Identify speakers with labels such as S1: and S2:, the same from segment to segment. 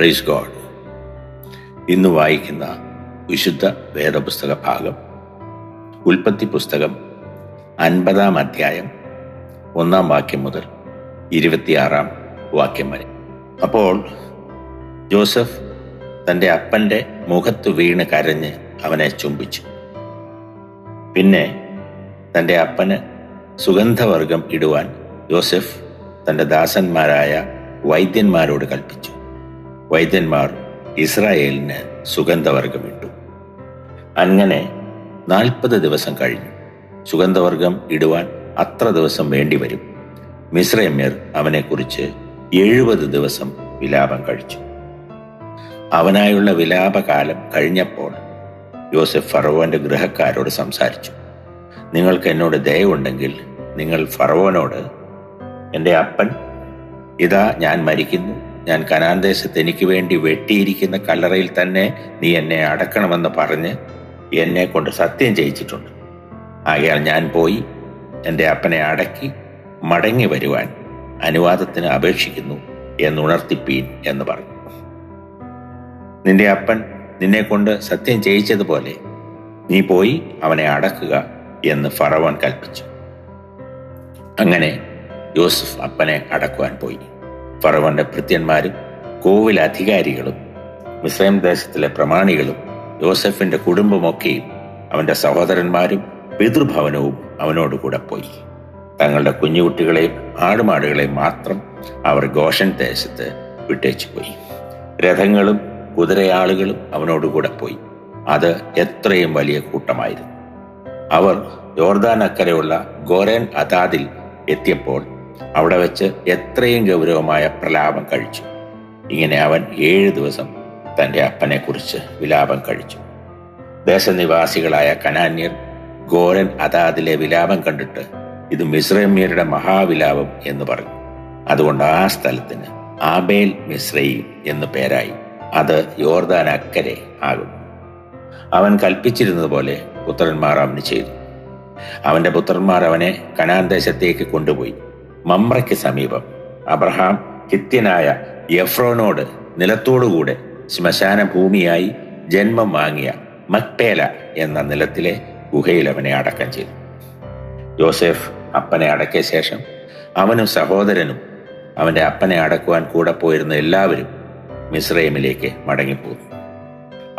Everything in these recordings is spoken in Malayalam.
S1: Praise God. ഇന്ന് വായിക്കുന്ന വിശുദ്ധ വേദപുസ്തക ഭാഗം ഉൽപ്പത്തി പുസ്തകം 50-ാം അധ്യായം 1-ാം വാക്യം മുതൽ 26-ാം വാക്യം വരെ. അപ്പോൾ ജോസഫ് തൻ്റെ അപ്പൻ്റെ മുഖത്ത് വീണ് കരഞ്ഞ് അവനെ ചുംബിച്ചു. പിന്നെ തൻ്റെ അപ്പന് സുഗന്ധവർഗം ഇടുവാൻ ജോസഫ് തൻ്റെ ദാസന്മാരായ വൈദ്യന്മാരോട് കൽപ്പിച്ചു. വൈദ്യന്മാർ ഇസ്രായേലിന് സുഗന്ധവർഗം ഇട്ടു. അങ്ങനെ 40 ദിവസം കഴിഞ്ഞു. സുഗന്ധവർഗം ഇടുവാൻ അത്ര ദിവസം വേണ്ടിവരും. മിസ്രയമ്യർ അവനെക്കുറിച്ച് 70 ദിവസം വിലാപം കഴിച്ചു. അവനായുള്ള വിലാപകാലം കഴിഞ്ഞപ്പോൾ യോസെഫ് ഫറവോന്റെ ഗൃഹക്കാരോട് സംസാരിച്ചു. നിങ്ങൾക്ക് എന്നോട് ദയവുണ്ടെങ്കിൽ നിങ്ങൾ ഫറവോനോട്, എൻ്റെ അപ്പൻ ഇതാ ഞാൻ മരിക്കുന്നു, ഞാൻ കനാൻ ദേശത്ത് എനിക്ക് വേണ്ടി വെട്ടിയിരിക്കുന്ന കല്ലറയിൽ തന്നെ നീ എന്നെ അടക്കണമെന്ന് പറഞ്ഞ് എന്നെ കൊണ്ട് സത്യം ചെയ്യിച്ചിട്ടുണ്ട്. ആകയാൽ ഞാൻ പോയി എൻ്റെ അപ്പനെ അടക്കി മടങ്ങി വരുവാൻ അനുവാദത്തിന് അപേക്ഷിക്കുന്നു എന്നുണർത്തിപ്പീൻ എന്ന് പറഞ്ഞു. നിന്റെ അപ്പൻ നിന്നെ കൊണ്ട് സത്യം ചെയ്യിച്ചതുപോലെ നീ പോയി അവനെ അടക്കുക എന്ന് ഫറവോൻ കൽപ്പിച്ചു. അങ്ങനെ യോസഫ് അപ്പനെ അടക്കുവാൻ പോയി. ഫറവോന്റെ ഭൃത്യന്മാരും കോവിൽ അധികാരികളും മിസ്രൈം ദേശത്തിലെ പ്രമാണികളും യോസഫിന്റെ കുടുംബമൊക്കെയും അവന്റെ സഹോദരന്മാരും പിതൃഭവനവും അവനോടുകൂടെ പോയി. തങ്ങളുടെ കുഞ്ഞുകുട്ടികളെയും ആടുമാടുകളെയും മാത്രം അവർ ഗോഷൻ ദേശത്ത് വിട്ടേച്ചു പോയി. രഥങ്ങളും കുതിരയാളുകളും അവനോടുകൂടെ പോയി. അത് എത്രയും വലിയ കൂട്ടമായിരുന്നു. അവർ യോർദാൻ അക്കരെയുള്ള ഗോരൻ അതാദിൽ എത്തിയപ്പോൾ അവിടെ വെച്ച് എത്രയും ഗൗരവമായ പ്രലാപം കഴിച്ചു. ഇങ്ങനെ അവൻ 7 ദിവസം തൻ്റെ അപ്പനെ കുറിച്ച് വിലാപം കഴിച്ചു. ദേശനിവാസികളായ കനാന്യർ ഗോരൻ അതാദിലെ വിലാപം കണ്ടിട്ട് ഇത് മിസ്രൈമ്യരുടെ മഹാവിലാപം എന്ന് പറഞ്ഞു. അതുകൊണ്ട് ആ സ്ഥലത്തിന് ആബേൽ മിസ്രയീം എന്ന് പേരായി. അത് യോർദാൻ അക്കരെ ആകുന്നു. അവൻ കൽപ്പിച്ചിരുന്നത് പോലെ പുത്രന്മാർ അവന് ചെയ്തു. അവന്റെ പുത്രന്മാർ അവനെ കനാൻ ദേശത്തേക്ക് കൊണ്ടുപോയി. മമ്രയ്ക്ക് സമീപം അബ്രഹാം ഹിത്യനായ എഫ്രോനോട് നിലത്തോടുകൂടെ ശ്മശാന ഭൂമിയായി ജന്മം വാങ്ങിയ മക്പേല എന്ന നിലത്തിലെ ഗുഹയിൽ അവനെ അടക്കം ചെയ്തു. യോസേഫ് അപ്പനെ അടക്കിയ ശേഷം അവനും സഹോദരനും അവന്റെ അപ്പനെ അടക്കുവാൻ കൂടെ പോയിരുന്ന എല്ലാവരും മിസ്രൈമിലേക്ക് മടങ്ങിപ്പോന്നു.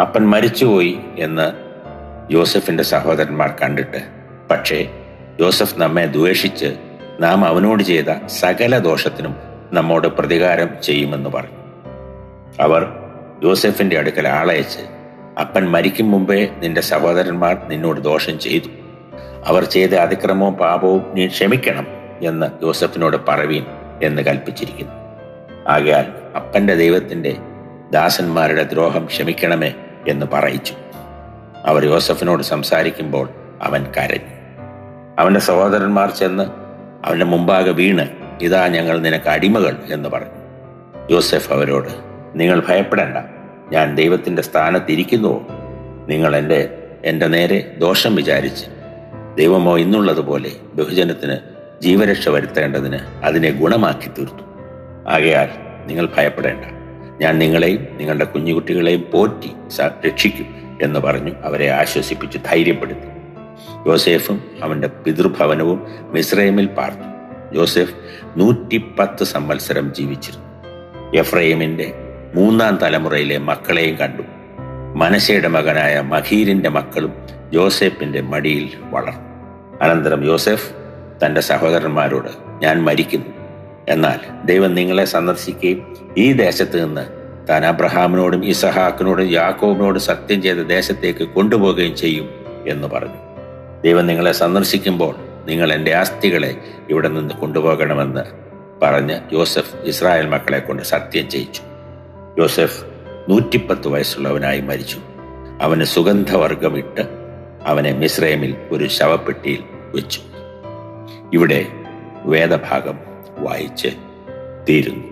S1: അപ്പൻ മരിച്ചുപോയി എന്ന് യോസഫിന്റെ സഹോദരന്മാർ കണ്ടിട്ട്, പക്ഷേ യോസഫ് നമ്മെ ദ്വേഷിച്ച് നാം അവനോട് ചെയ്ത സകല ദോഷത്തിനും നമ്മോട് പ്രതികാരം ചെയ്യുമെന്ന് പറഞ്ഞു. അവർ യോസെഫിന്റെ അടുക്കൽ ആളയച്ച്, അപ്പൻ മരിക്കും മുമ്പേ നിന്റെ സഹോദരന്മാർ നിന്നോട് ദോഷം ചെയ്തു. അവർ ചെയ്ത അതിക്രമവും പാപവും നീ ക്ഷമിക്കണം എന്ന് യോസെഫിനോട് പറവീൻ എന്ന് കൽപ്പിച്ചിരിക്കുന്നു. ആകയാൽ അപ്പന്റെ ദൈവത്തിന്റെ ദാസന്മാരുടെ ദ്രോഹം ക്ഷമിക്കണമേ എന്ന് പറയിച്ചു. അവർ യോസെഫിനോട് സംസാരിക്കുമ്പോൾ അവൻ കരഞ്ഞു. അവന്റെ സഹോദരന്മാർ ചെന്ന് അവന്റെ മുമ്പാകെ വീണ്, ഇതാ ഞങ്ങൾ നിനക്ക് അടിമകൾ എന്ന് പറഞ്ഞു. യോസെഫ് അവരോട്, നിങ്ങൾ ഭയപ്പെടേണ്ട, ഞാൻ ദൈവത്തിന്റെ സ്ഥാനത്തിരിക്കുന്നുവോ? നിങ്ങൾ എൻ്റെ നേരെ ദോഷം വിചാരിച്ച് ദൈവമോ ഇന്നുള്ളതുപോലെ ബഹുജനത്തിന് ജീവരക്ഷ വരുത്തേണ്ടതിന് അതിനെ ഗുണമാക്കി തീർത്തു. ആകയാൽ നിങ്ങൾ ഭയപ്പെടേണ്ട, ഞാൻ നിങ്ങളെയും നിങ്ങളുടെ കുഞ്ഞുകുട്ടികളെയും പോറ്റി രക്ഷിക്കും എന്ന് പറഞ്ഞു അവരെ ആശ്വസിപ്പിച്ച് ധൈര്യപ്പെടുത്തി. യോസേഫും അവന്റെ പിതൃഭവനവും മിസ്രൈമിൽ പാർത്തു. യോസെഫ് 110 സംവത്സരം ജീവിച്ചിരുന്നു. എഫ്രൈമിന്റെ 3-ാം തലമുറയിലെ മക്കളെയും കണ്ടു. മനശ്ശെയുടെ മകനായ മഹീരിന്റെ മക്കളും യോസേഫിന്റെ മടിയിൽ വളർന്നു. അനന്തരം യോസെഫ് തന്റെ സഹോദരന്മാരോട്, ഞാൻ മരിക്കുന്നു, എന്നാൽ ദൈവം നിങ്ങളെ സന്ദർശിക്കുകയും ഈ ദേശത്ത് നിന്ന് താൻ അബ്രഹാമിനോടും ഇസഹാക്കിനോടും യാക്കോബിനോടും സത്യം ചെയ്ത ദേശത്തേക്ക് കൊണ്ടുപോവുകയും ചെയ്യും എന്ന് പറഞ്ഞു. ദൈവം നിങ്ങളെ സന്ദർശിക്കുമ്പോൾ നിങ്ങൾ എൻ്റെ അസ്ഥികളെ ഇവിടെ നിന്ന് കൊണ്ടുപോകണമെന്ന് പറഞ്ഞ് യോസെഫ് ഇസ്രായേൽ മക്കളെ കൊണ്ട് സത്യം ചെയ്യിച്ചു. യോസെഫ് 110 വയസ്സുള്ളവനായി മരിച്ചു. അവന് സുഗന്ധവർഗമിട്ട് അവനെ മിസ്രൈമിൽ ഒരു ശവപ്പെട്ടിയിൽ വെച്ചു. ഇവിടെ വേദഭാഗം വായിച്ച് തീരുന്നു.